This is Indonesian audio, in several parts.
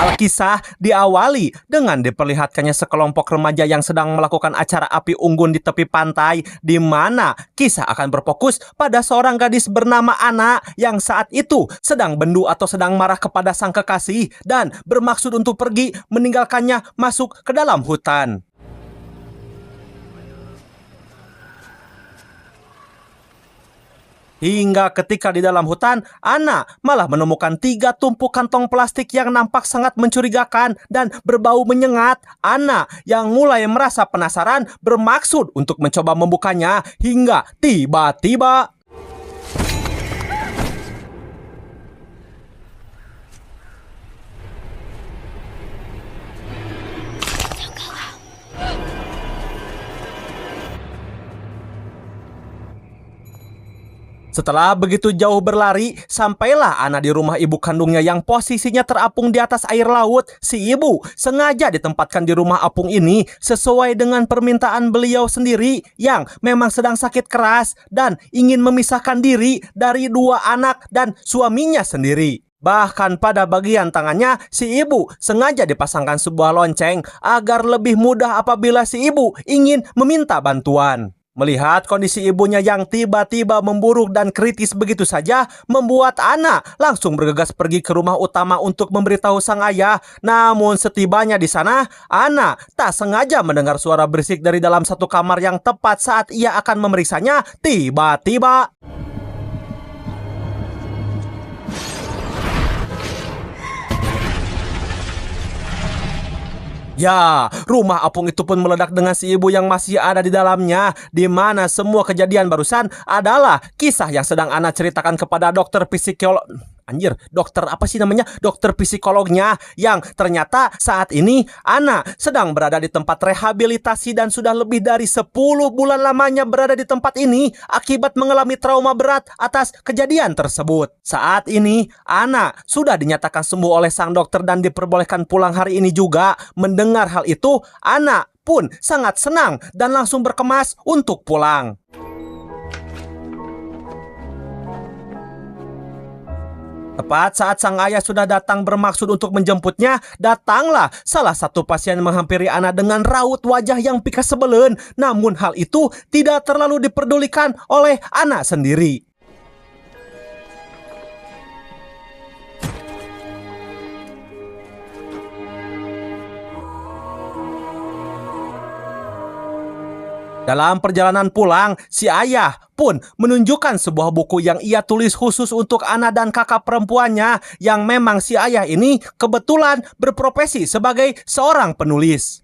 Alkisah diawali dengan diperlihatkannya sekelompok remaja yang sedang melakukan acara api unggun di tepi pantai, di mana kisah akan berfokus pada seorang gadis bernama Ana yang saat itu sedang bendu atau sedang marah kepada sang kekasih dan bermaksud untuk pergi meninggalkannya masuk ke dalam hutan. Hingga ketika di dalam hutan, Ana malah menemukan 3 tumpuk kantong plastik yang nampak sangat mencurigakan dan berbau menyengat. Ana yang mulai merasa penasaran bermaksud untuk mencoba membukanya hingga tiba-tiba setelah begitu jauh berlari, sampailah Ana di rumah ibu kandungnya yang posisinya terapung di atas air laut. Si ibu sengaja ditempatkan di rumah apung ini sesuai dengan permintaan beliau sendiri yang memang sedang sakit keras dan ingin memisahkan diri dari 2 anak dan suaminya sendiri. Bahkan pada bagian tangannya, si ibu sengaja dipasangkan sebuah lonceng agar lebih mudah apabila si ibu ingin meminta bantuan. Melihat kondisi ibunya yang tiba-tiba memburuk dan kritis begitu saja, membuat Ana langsung bergegas pergi ke rumah utama untuk memberitahu sang ayah. Namun setibanya di sana, Ana tak sengaja mendengar suara berisik dari dalam satu kamar yang tepat saat ia akan memeriksanya. Tiba-tiba ya, rumah apung itu pun meledak dengan si ibu yang masih ada di dalamnya, di mana semua kejadian barusan adalah kisah yang sedang Ana ceritakan kepada dokter psikolog. Dokter apa sih namanya? Dokter psikolognya yang ternyata saat ini Ana sedang berada di tempat rehabilitasi dan sudah lebih dari 10 bulan lamanya berada di tempat ini akibat mengalami trauma berat atas kejadian tersebut. Saat ini Ana sudah dinyatakan sembuh oleh sang dokter dan diperbolehkan pulang hari ini juga. Mendengar hal itu, Ana pun sangat senang dan langsung berkemas untuk pulang. Tepat saat sang ayah sudah datang bermaksud untuk menjemputnya, datanglah salah satu pasien menghampiri Ana dengan raut wajah yang pikas sebelen. Namun hal itu tidak terlalu diperdulikan oleh Ana sendiri. Dalam perjalanan pulang, si ayah pun menunjukkan sebuah buku yang ia tulis khusus untuk Ana dan kakak perempuannya, yang memang si ayah ini kebetulan berprofesi sebagai seorang penulis.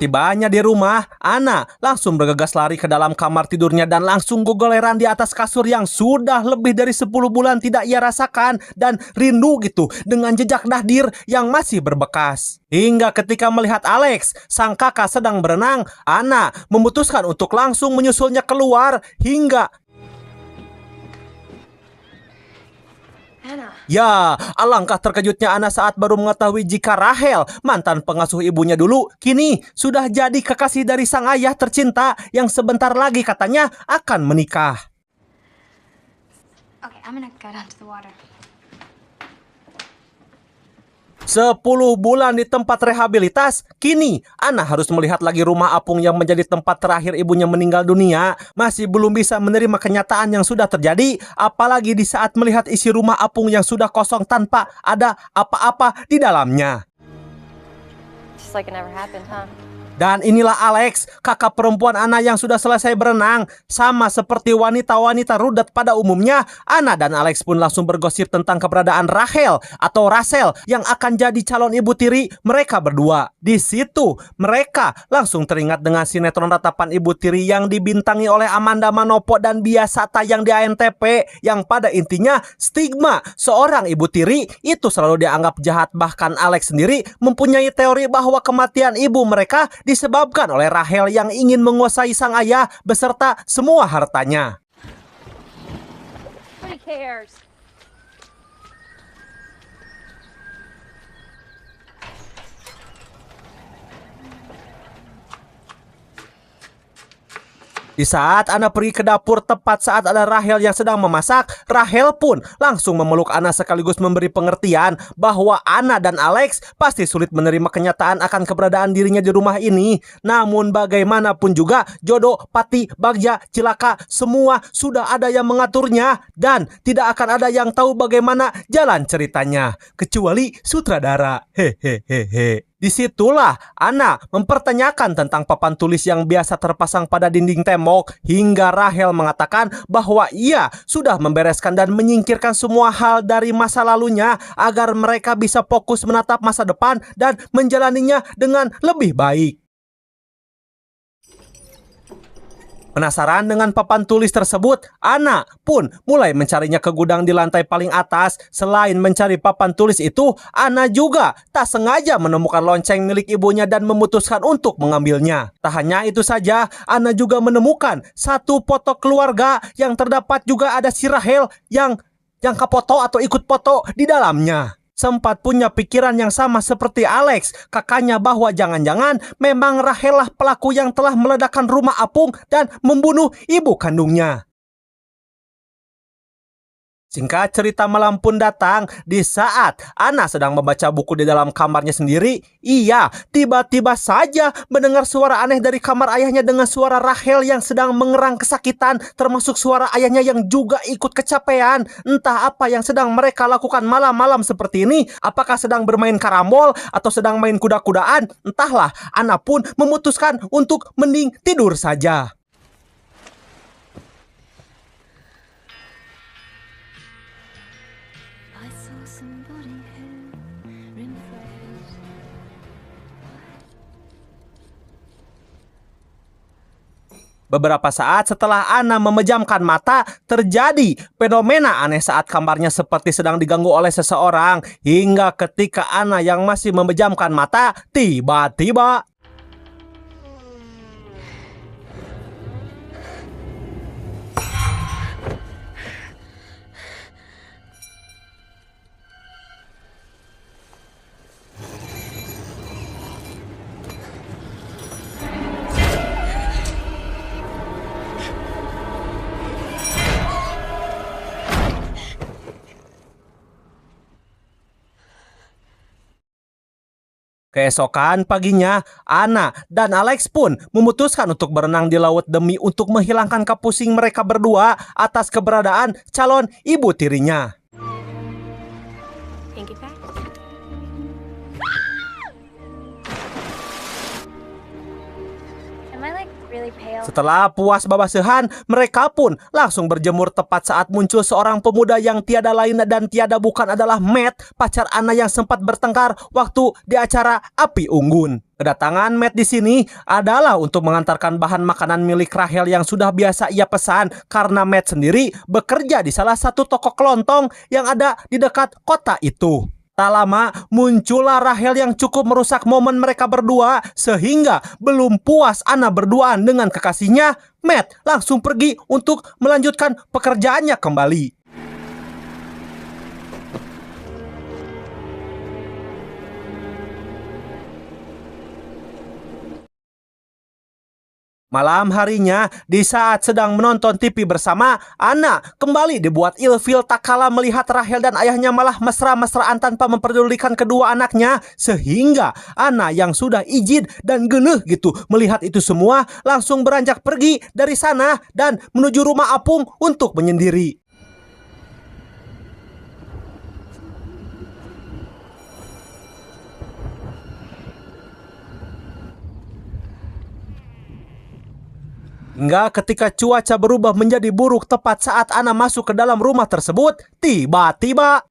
Setibanya di rumah, Ana langsung bergegas lari ke dalam kamar tidurnya dan langsung gogoleran di atas kasur yang sudah lebih dari 10 bulan tidak ia rasakan dan rindu gitu dengan jejak dahdir yang masih berbekas. Hingga ketika melihat Alex, sang kakak sedang berenang, Ana memutuskan untuk langsung menyusulnya keluar hingga ya, alangkah terkejutnya Ana saat baru mengetahui jika Rahel, mantan pengasuh ibunya dulu, kini sudah jadi kekasih dari sang ayah tercinta yang sebentar lagi katanya akan menikah. Okay, I'm gonna go down to the water. 10 bulan di tempat rehabilitas, kini Ana harus melihat lagi rumah apung yang menjadi tempat terakhir ibunya meninggal dunia. Masih belum bisa menerima kenyataan yang sudah terjadi, apalagi di saat melihat isi rumah apung yang sudah kosong tanpa ada apa-apa di dalamnya. Just like it never happened, huh? Dan inilah Alex, kakak perempuan Ana yang sudah selesai berenang. Sama seperti wanita-wanita rudet pada umumnya, Ana dan Alex pun langsung bergosip tentang keberadaan Rahel atau Rachel yang akan jadi calon ibu tiri mereka berdua. Di situ, mereka langsung teringat dengan sinetron Ratapan Ibu Tiri yang dibintangi oleh Amanda Manopo dan biasa tayang di ANTP, yang pada intinya stigma seorang ibu tiri itu selalu dianggap jahat. Bahkan Alex sendiri mempunyai teori bahwa kematian ibu mereka disebabkan oleh Rahel yang ingin menguasai sang ayah beserta semua hartanya. Di saat Ana pergi ke dapur tepat saat ada Rahel yang sedang memasak, Rahel pun langsung memeluk Ana sekaligus memberi pengertian bahwa Ana dan Alex pasti sulit menerima kenyataan akan keberadaan dirinya di rumah ini. Namun bagaimanapun juga jodoh, pati, bagja, cilaka semua sudah ada yang mengaturnya dan tidak akan ada yang tahu bagaimana jalan ceritanya kecuali sutradara. Hehehe. Disitulah Ana mempertanyakan tentang papan tulis yang biasa terpasang pada dinding tembok hingga Rahel mengatakan bahwa ia sudah membereskan dan menyingkirkan semua hal dari masa lalunya agar mereka bisa fokus menatap masa depan dan menjalaninya dengan lebih baik. Penasaran dengan papan tulis tersebut, Ana pun mulai mencarinya ke gudang di lantai paling atas. Selain mencari papan tulis itu, Ana juga tak sengaja menemukan lonceng milik ibunya dan memutuskan untuk mengambilnya. Tak hanya itu saja, Ana juga menemukan satu foto keluarga yang terdapat juga ada si Rahel yang kefoto atau ikut foto di dalamnya. Sempat punya pikiran yang sama seperti Alex, kakaknya, bahwa jangan-jangan memang Rahel lah pelaku yang telah meledakkan rumah apung dan membunuh ibu kandungnya. Singkat cerita, malam pun datang. Di saat Ana sedang membaca buku di dalam kamarnya sendiri, ia tiba-tiba saja mendengar suara aneh dari kamar ayahnya dengan suara Rahel yang sedang mengerang kesakitan, termasuk suara ayahnya yang juga ikut kecapean. Entah apa yang sedang mereka lakukan malam-malam seperti ini, apakah sedang bermain karambol atau sedang main kuda-kudaan, entahlah. Ana pun memutuskan untuk mending tidur saja. Beberapa saat setelah Ana memejamkan mata, terjadi fenomena aneh saat kamarnya seperti sedang diganggu oleh seseorang. Hingga ketika Ana yang masih memejamkan mata, tiba-tiba keesokan paginya, Ana dan Alex pun memutuskan untuk berenang di laut demi untuk menghilangkan kepusing mereka berdua atas keberadaan calon ibu tirinya. Setelah puas babasuhan, mereka pun langsung berjemur tepat saat muncul seorang pemuda yang tiada lain dan tiada bukan adalah Matt, pacar Ana yang sempat bertengkar waktu di acara Api Unggun. Kedatangan Matt di sini adalah untuk mengantarkan bahan makanan milik Rahel yang sudah biasa ia pesan karena Matt sendiri bekerja di salah satu toko kelontong yang ada di dekat kota itu. Tak lama muncullah Rahel yang cukup merusak momen mereka berdua sehingga belum puas Ana berduaan dengan kekasihnya, Matt langsung pergi untuk melanjutkan pekerjaannya kembali. Malam harinya, di saat sedang menonton TV bersama, Ana kembali dibuat ilfil tak kala melihat Rahel dan ayahnya malah mesra-mesraan tanpa memperdulikan kedua anaknya. Sehingga Ana yang sudah izin dan geneh gitu melihat itu semua langsung beranjak pergi dari sana dan menuju rumah apung untuk menyendiri. Hingga ketika cuaca berubah menjadi buruk tepat saat Ana masuk ke dalam rumah tersebut, tiba-tiba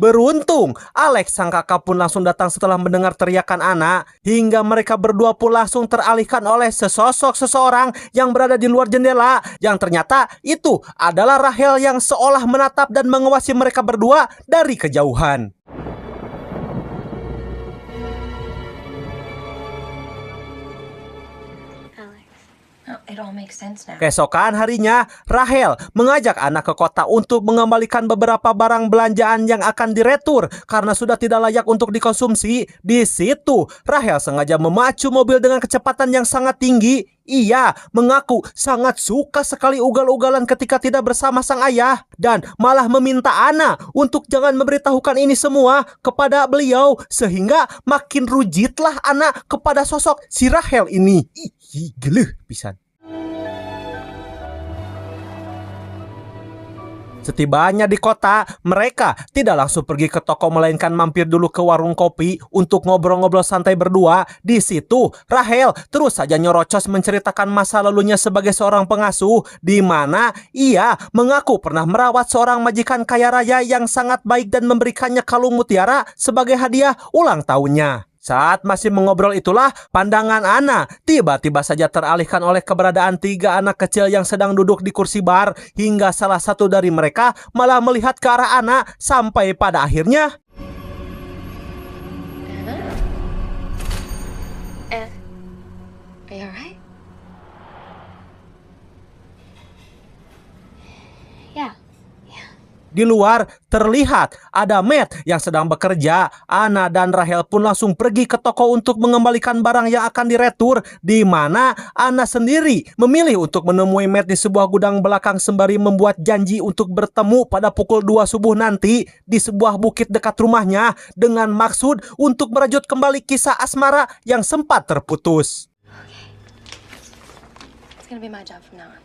Beruntung, Alex sang kakak pun langsung datang setelah mendengar teriakan Anna, hingga mereka berdua pun langsung teralihkan oleh sesosok seseorang yang berada di luar jendela, yang ternyata itu adalah Rahel yang seolah menatap dan mengawasi mereka berdua dari kejauhan. Keesokan harinya, Rahel mengajak Anna ke kota untuk mengembalikan beberapa barang belanjaan yang akan diretur karena sudah tidak layak untuk dikonsumsi. Di situ, Rahel sengaja memacu mobil dengan kecepatan yang sangat tinggi. Ia mengaku sangat suka sekali ugal-ugalan ketika tidak bersama sang ayah dan malah meminta Anna untuk jangan memberitahukan ini semua kepada beliau, sehingga makin rujitlah Anna kepada sosok si Rahel ini. Ih, geleh pisan. Setibanya di kota, mereka tidak langsung pergi ke toko melainkan mampir dulu ke warung kopi untuk ngobrol-ngobrol santai berdua. Di situ, Rahel terus saja nyerocos menceritakan masa lalunya sebagai seorang pengasuh, di mana ia mengaku pernah merawat seorang majikan kaya raya yang sangat baik dan memberikannya kalung mutiara sebagai hadiah ulang tahunnya. Saat masih mengobrol itulah, pandangan Anna tiba-tiba saja teralihkan oleh keberadaan 3 anak kecil yang sedang duduk di kursi bar, hingga salah satu dari mereka malah melihat ke arah Anna sampai pada akhirnya Anna? Are you alright? Yeah. di luar terlihat ada Matt yang sedang bekerja. Anna dan Rahel pun langsung pergi ke toko untuk mengembalikan barang yang akan diretur, di mana Anna sendiri memilih untuk menemui Matt di sebuah gudang belakang sembari membuat janji untuk bertemu pada pukul 2 subuh nanti di sebuah bukit dekat rumahnya dengan maksud untuk merajut kembali kisah asmara yang sempat terputus. It's gonna be my job from now on.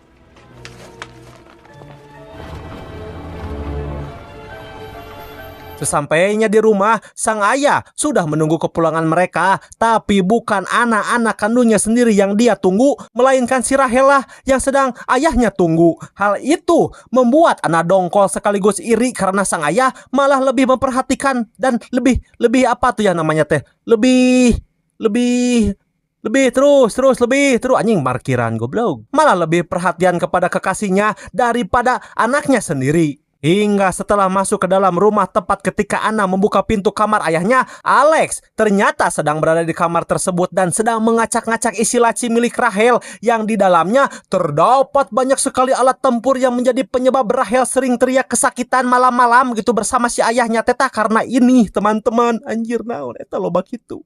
Sesampainya di rumah, sang ayah sudah menunggu kepulangan mereka, tapi bukan anak-anak kandungnya sendiri yang dia tunggu, melainkan si Rahel lah yang sedang ayahnya tunggu. Hal itu membuat Anna dongkol sekaligus iri karena sang ayah malah lebih memperhatikan dan lebih apa tuh ya namanya teh? Lebih terus anjing parkiran goblok. Malah lebih perhatian kepada kekasihnya daripada anaknya sendiri. Hingga setelah masuk ke dalam rumah tepat ketika Anna membuka pintu kamar ayahnya, Alex ternyata sedang berada di kamar tersebut dan sedang mengacak-ngacak isi laci milik Rahel yang di dalamnya terdapat banyak sekali alat tempur yang menjadi penyebab Rahel sering teriak kesakitan malam-malam gitu bersama si ayahnya tetah karena ini teman-teman. Anjir naon eta loba kitu.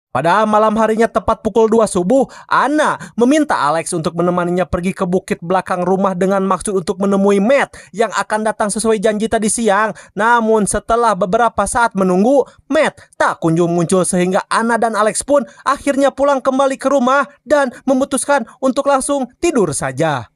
Pada malam harinya tepat pukul 2 subuh, Anna meminta Alex untuk menemaninya pergi ke bukit belakang rumah dengan maksud untuk menemui Matt yang akan datang sesuai janji tadi siang. Namun setelah beberapa saat menunggu, Matt tak kunjung muncul sehingga Anna dan Alex pun akhirnya pulang kembali ke rumah dan memutuskan untuk langsung tidur saja.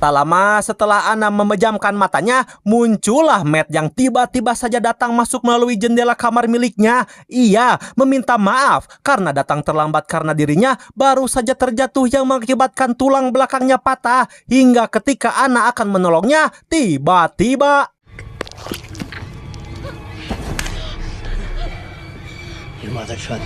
Tak lama setelah Anna memejamkan matanya, muncullah Matt yang tiba-tiba saja datang masuk melalui jendela kamar miliknya. Ia meminta maaf karena datang terlambat karena dirinya baru saja terjatuh yang mengakibatkan tulang belakangnya patah. Hingga ketika Anna akan menolongnya, tiba-tiba Your mother shut.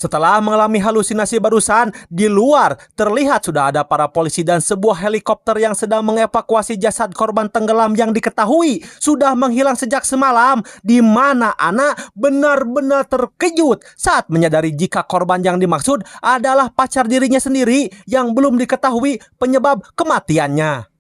setelah mengalami halusinasi barusan, di luar terlihat sudah ada para polisi dan sebuah helikopter yang sedang mengevakuasi jasad korban tenggelam yang diketahui sudah menghilang sejak semalam, di mana Anna benar-benar terkejut saat menyadari jika korban yang dimaksud adalah pacar dirinya sendiri yang belum diketahui penyebab kematiannya.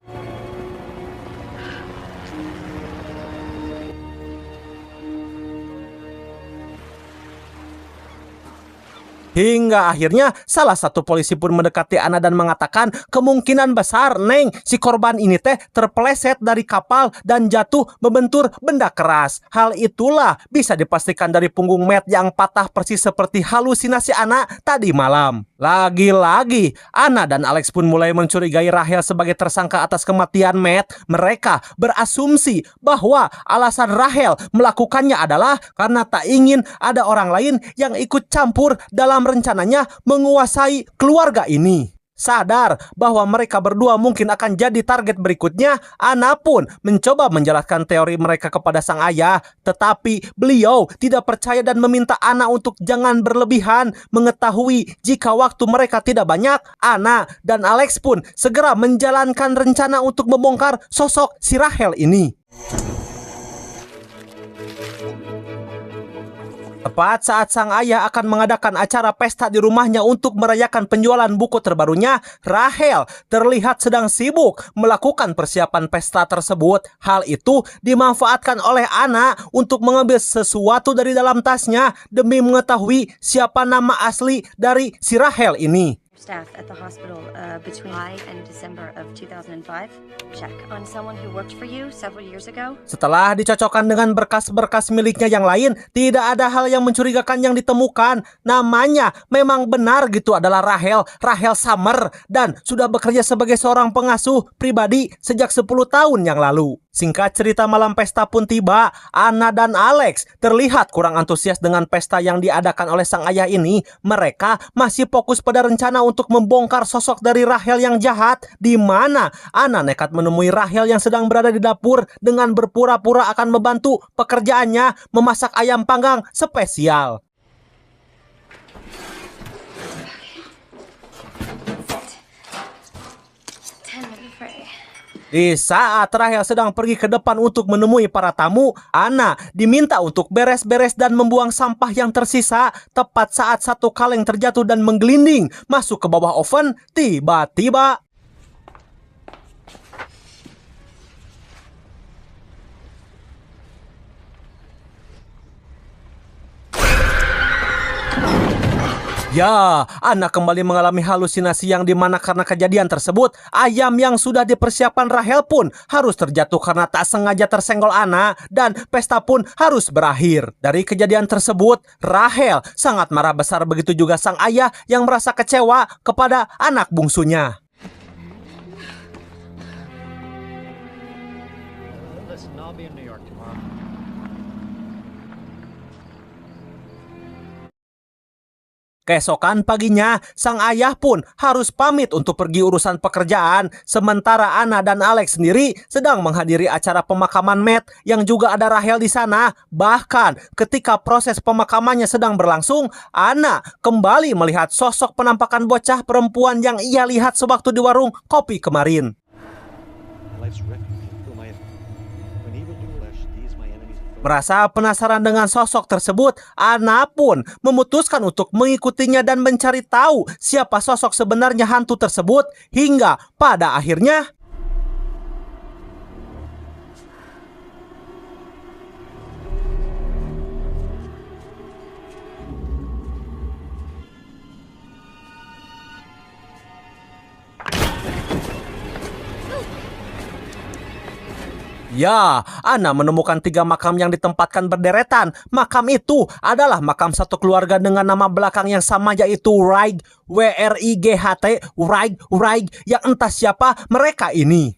Hingga akhirnya salah satu polisi pun mendekati Ana dan mengatakan kemungkinan besar Neng si korban ini teh terpeleset dari kapal dan jatuh membentur benda keras. Hal itulah bisa dipastikan dari punggung Matt yang patah persis seperti halusinasi Ana tadi malam. Lagi-lagi Ana dan Alex pun mulai mencurigai Rahel sebagai tersangka atas kematian Matt. Mereka berasumsi bahwa alasan Rahel melakukannya adalah karena tak ingin ada orang lain yang ikut campur dalam rencananya menguasai keluarga ini. Sadar bahwa mereka berdua mungkin akan jadi target berikutnya, Ana pun mencoba menjelaskan teori mereka kepada sang ayah. Tetapi beliau tidak percaya dan meminta Ana untuk jangan berlebihan. Mengetahui jika waktu mereka tidak banyak, Ana dan Alex pun segera menjalankan rencana untuk membongkar sosok si Rahel ini. Tepat saat sang ayah akan mengadakan acara pesta di rumahnya untuk merayakan penjualan buku terbarunya, Rahel terlihat sedang sibuk melakukan persiapan pesta tersebut. Hal itu dimanfaatkan oleh Ana untuk mengambil sesuatu dari dalam tasnya demi mengetahui siapa nama asli dari si Rahel ini. Staff at the hospital between July and December of 2005. Check on someone who worked for you several years ago. Setelah dicocokkan dengan berkas-berkas miliknya yang lain, tidak ada hal yang mencurigakan yang ditemukan. Namanya memang benar gitu adalah Rahel Summer, dan sudah bekerja sebagai seorang pengasuh pribadi sejak 10 tahun yang lalu. Singkat cerita, malam pesta pun tiba. Ana dan Alex terlihat kurang antusias dengan pesta yang diadakan oleh sang ayah ini. Mereka masih fokus pada rencana untuk membongkar sosok dari Rahel yang jahat, di mana Ana nekat menemui Rahel yang sedang berada di dapur dengan berpura-pura akan membantu pekerjaannya memasak ayam panggang spesial. Di saat Rahel sedang pergi ke depan untuk menemui para tamu, Ana diminta untuk beres-beres dan membuang sampah yang tersisa. Tepat saat satu kaleng terjatuh dan menggelinding masuk ke bawah oven, tiba-tiba ya, Ana kembali mengalami halusinasi yang dimana karena kejadian tersebut, ayam yang sudah dipersiapkan Rahel pun harus terjatuh karena tak sengaja tersenggol Ana, dan pesta pun harus berakhir. Dari kejadian tersebut, Rahel sangat marah besar, begitu juga sang ayah yang merasa kecewa kepada anak bungsunya. Listen, I'll be in New York tomorrow. Keesokan paginya, sang ayah pun harus pamit untuk pergi urusan pekerjaan, sementara Ana dan Alex sendiri sedang menghadiri acara pemakaman Matt yang juga ada Rahel di sana. Bahkan ketika proses pemakamannya sedang berlangsung, Ana kembali melihat sosok penampakan bocah perempuan yang ia lihat sewaktu di warung kopi kemarin. Merasa penasaran dengan sosok tersebut, Ana pun memutuskan untuk mengikutinya dan mencari tahu siapa sosok sebenarnya hantu tersebut, hingga pada akhirnya ya, Ana menemukan 3 makam yang ditempatkan berderetan. Makam itu adalah makam satu keluarga dengan nama belakang yang sama, yaitu Wright, W-R-I-G-H-T, Wright, yang entah siapa mereka ini.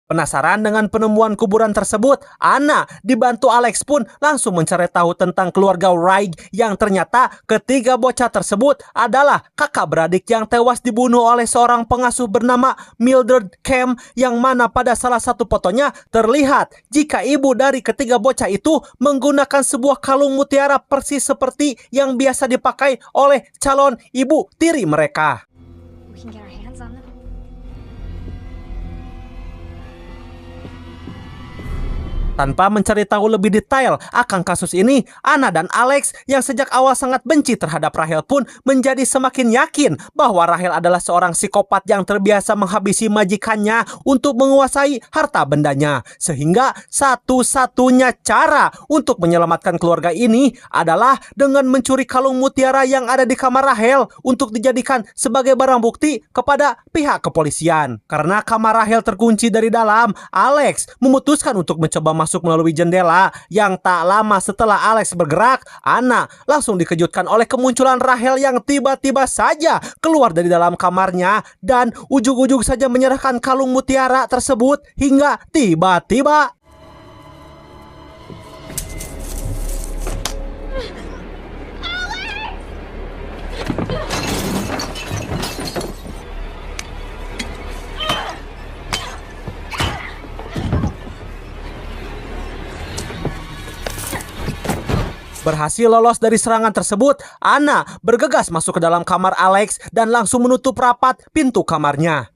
Penasaran dengan penemuan kuburan tersebut, Ana dibantu Alex pun langsung mencari tahu tentang keluarga Wright, yang ternyata ketiga bocah tersebut adalah kakak beradik yang tewas dibunuh oleh seorang pengasuh bernama Mildred Kemp, yang mana pada salah satu fotonya terlihat jika ibu dari ketiga bocah itu menggunakan sebuah kalung mutiara persis seperti yang biasa dipakai oleh calon ibu tiri mereka. We can get our hands on them. Tanpa mencari tahu lebih detail akan kasus ini, Anna dan Alex yang sejak awal sangat benci terhadap Rahel pun menjadi semakin yakin bahwa Rahel adalah seorang psikopat yang terbiasa menghabisi majikannya untuk menguasai harta bendanya. Sehingga satu-satunya cara untuk menyelamatkan keluarga ini adalah dengan mencuri kalung mutiara yang ada di kamar Rahel untuk dijadikan sebagai barang bukti kepada pihak kepolisian. Karena kamar Rahel terkunci dari dalam, Alex memutuskan untuk mencoba masuk melalui jendela. Yang tak lama setelah Alex bergerak, Anna langsung dikejutkan oleh kemunculan Rahel yang tiba-tiba saja keluar dari dalam kamarnya dan ujug-ujug saja menyerahkan kalung mutiara tersebut hingga tiba-tiba berhasil lolos dari serangan tersebut. Anna bergegas masuk ke dalam kamar Alex dan langsung menutup rapat pintu kamarnya.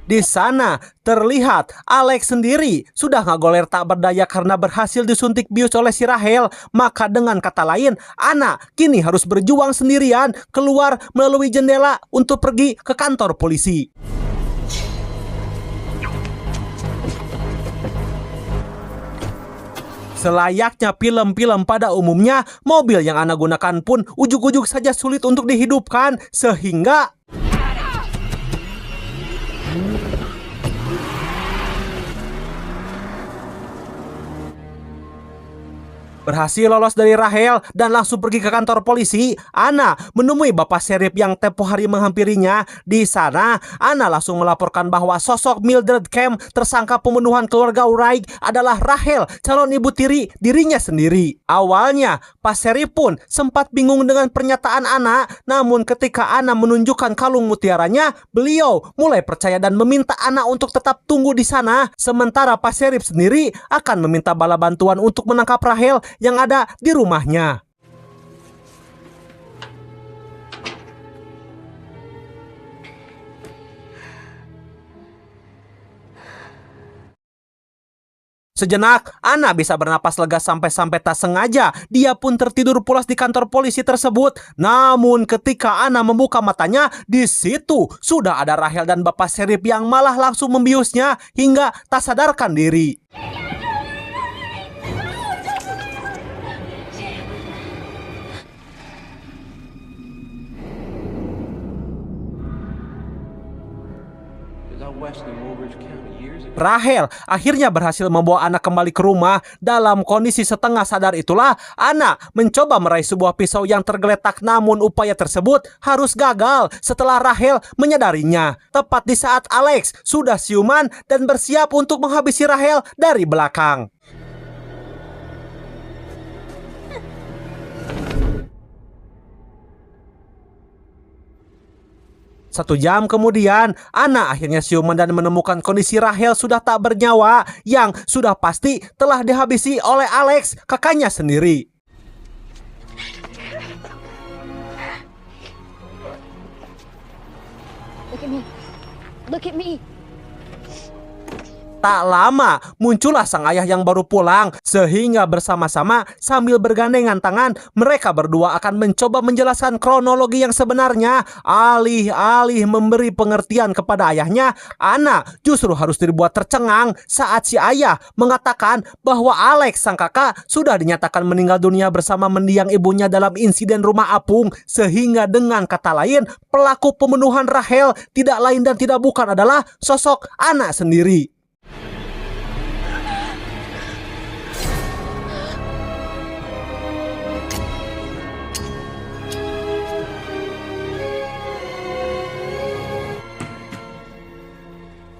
Di sana terlihat Alex sendiri sudah ngagoler tak berdaya karena berhasil disuntik bius oleh si Rahel. Maka dengan kata lain, Anna kini harus berjuang sendirian keluar melalui jendela untuk pergi ke kantor polisi. Selayaknya film-film pada umumnya, mobil yang Anna gunakan pun ujug-ujug saja sulit untuk dihidupkan, sehingga berhasil lolos dari Rahel dan langsung pergi ke kantor polisi. Anna menemui Bapak Sheriff yang tempo hari menghampirinya. Di sana, Anna langsung melaporkan bahwa sosok Mildred Kemp, tersangka pembunuhan keluarga Wright, adalah Rahel, calon ibu tiri dirinya sendiri. Awalnya, Pak Sheriff pun sempat bingung dengan pernyataan Anna, namun ketika Anna menunjukkan kalung mutiaranya, beliau mulai percaya dan meminta Anna untuk tetap tunggu di sana. Sementara Pak Sheriff sendiri akan meminta bala bantuan untuk menangkap Rahel yang ada di rumahnya. Sejenak, Anna bisa bernapas lega sampai tak sengaja dia pun tertidur pulas di kantor polisi tersebut. Namun ketika Anna membuka matanya, di situ sudah ada Rahel dan Bapak Sheriff yang malah langsung membiusnya hingga tak sadarkan diri. Rahel akhirnya berhasil membawa Anna kembali ke rumah. Dalam kondisi setengah sadar itulah Anna mencoba meraih sebuah pisau yang tergeletak, namun upaya tersebut harus gagal setelah Rahel menyadarinya. Tepat di saat Alex sudah siuman dan bersiap untuk menghabisi Rahel dari belakang. 1 jam kemudian, Anna akhirnya siuman dan menemukan kondisi Rahel sudah tak bernyawa, yang sudah pasti telah dihabisi oleh Alex, kakaknya sendiri. Look at me. Look at me. Tak lama muncullah sang ayah yang baru pulang, sehingga bersama-sama sambil bergandengan tangan mereka berdua akan mencoba menjelaskan kronologi yang sebenarnya. Alih-alih memberi pengertian kepada ayahnya, Anna justru harus dibuat tercengang saat si ayah mengatakan bahwa Alex sang kakak sudah dinyatakan meninggal dunia bersama mendiang ibunya dalam insiden rumah apung. Sehingga dengan kata lain, pelaku pembunuhan Rahel tidak lain dan tidak bukan adalah sosok Anna sendiri.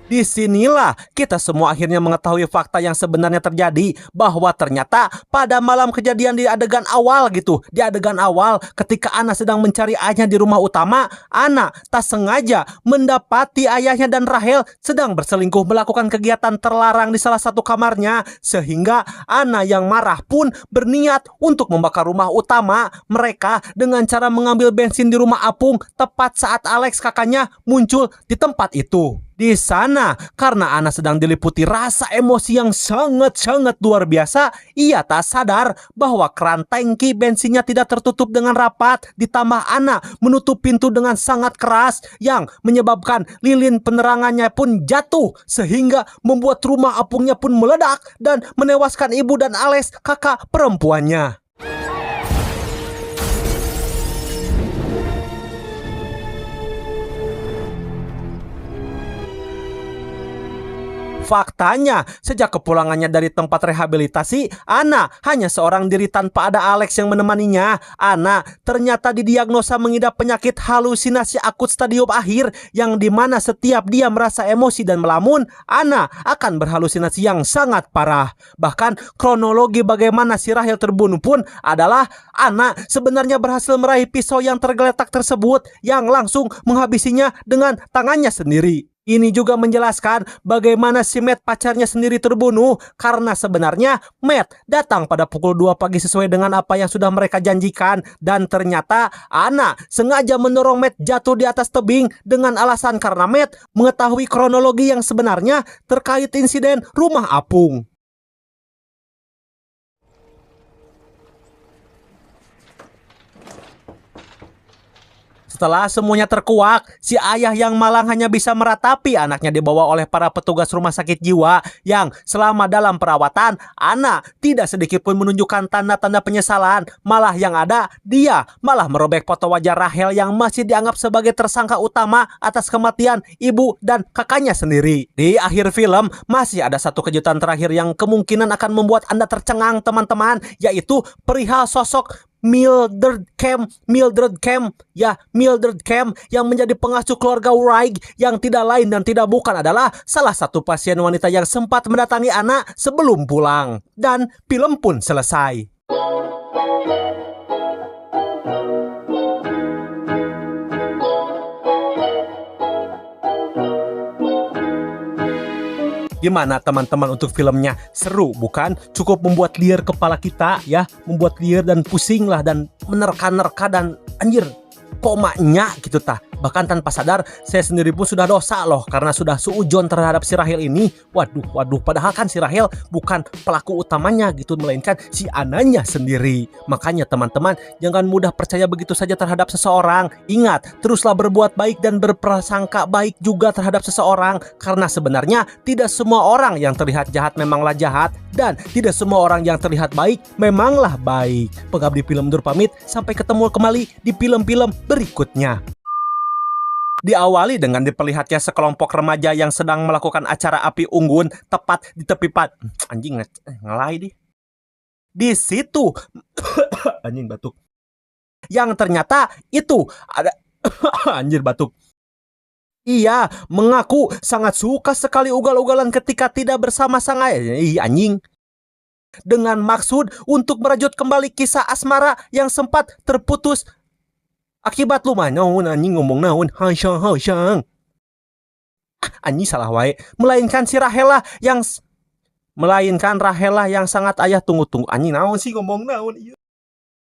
Disinilah kita semua akhirnya mengetahui fakta yang sebenarnya terjadi, bahwa ternyata pada malam kejadian di adegan awal ketika Anna sedang mencari ayahnya di rumah utama, Anna tak sengaja mendapati ayahnya dan Rahel sedang berselingkuh melakukan kegiatan terlarang di salah satu kamarnya, sehingga Anna yang marah pun berniat untuk membakar rumah utama mereka dengan cara mengambil bensin di rumah apung tepat saat Alex kakaknya muncul di tempat itu. Di sana, karena Ana sedang diliputi rasa emosi yang sangat-sangat luar biasa, ia tak sadar bahwa keran tangki bensinnya tidak tertutup dengan rapat. Ditambah Ana menutup pintu dengan sangat keras yang menyebabkan lilin penerangannya pun jatuh, sehingga membuat rumah apungnya pun meledak dan menewaskan ibu dan Alex, kakak perempuannya. Faktanya, sejak kepulangannya dari tempat rehabilitasi, Ana hanya seorang diri tanpa ada Alex yang menemaninya. Ana ternyata didiagnosa mengidap penyakit halusinasi akut stadium akhir, yang dimana setiap dia merasa emosi dan melamun, Ana akan berhalusinasi yang sangat parah. Bahkan kronologi bagaimana si Rahel terbunuh pun adalah Ana sebenarnya berhasil meraih pisau yang tergeletak tersebut, yang langsung menghabisinya dengan tangannya sendiri. Ini juga menjelaskan bagaimana si Matt pacarnya sendiri terbunuh, karena sebenarnya Matt datang pada pukul 2 pagi sesuai dengan apa yang sudah mereka janjikan, dan ternyata Ana sengaja mendorong Matt jatuh di atas tebing dengan alasan karena Matt mengetahui kronologi yang sebenarnya terkait insiden rumah apung. Setelah semuanya terkuak, si ayah yang malang hanya bisa meratapi anaknya dibawa oleh para petugas rumah sakit jiwa, yang selama dalam perawatan, Ana tidak sedikit pun menunjukkan tanda-tanda penyesalan. Malah yang ada, dia malah merobek foto wajah Rahel yang masih dianggap sebagai tersangka utama atas kematian ibu dan kakaknya sendiri. Di akhir film, masih ada satu kejutan terakhir yang kemungkinan akan membuat Anda tercengang, teman-teman, yaitu perihal sosok Mildred Kemp yang menjadi pengasuh keluarga Wright, yang tidak lain dan tidak bukan adalah salah satu pasien wanita yang sempat mendatangi Ana sebelum pulang. Dan film pun selesai. Gimana teman-teman untuk filmnya? Seru bukan? Cukup membuat liar kepala kita ya, membuat liar dan pusing lah, dan menerka-nerka, dan anjir komanya gitu tah. Bahkan tanpa sadar saya sendiri pun sudah dosa loh, karena sudah suujon terhadap si Rahel ini. Waduh, padahal kan si Rahel bukan pelaku utamanya gitu, melainkan si Ananya sendiri. Makanya teman-teman, jangan mudah percaya begitu saja terhadap seseorang. Ingat, teruslah berbuat baik dan berprasangka baik juga terhadap seseorang, karena sebenarnya tidak semua orang yang terlihat jahat memanglah jahat, dan tidak semua orang yang terlihat baik memanglah baik. Pengabdi Film Dur pamit, sampai ketemu kembali di film-film berikutnya. Diawali dengan diperlihatnya sekelompok remaja yang sedang melakukan acara api unggun tepat di tepi anjing ngelai deh. Di situ anjing batuk. Yang ternyata itu ada anjir batuk. Ia mengaku sangat suka sekali ugal-ugalan ketika tidak bersama sang ayah. Anjing. Dengan maksud untuk merajut kembali kisah asmara yang sempat terputus akibat lumah naon anjing ngomong naon hasyang. Anjing salah wae. Melainkan Rahel lah yang sangat ayah tunggu anjing naon sih ngomong naon ieu.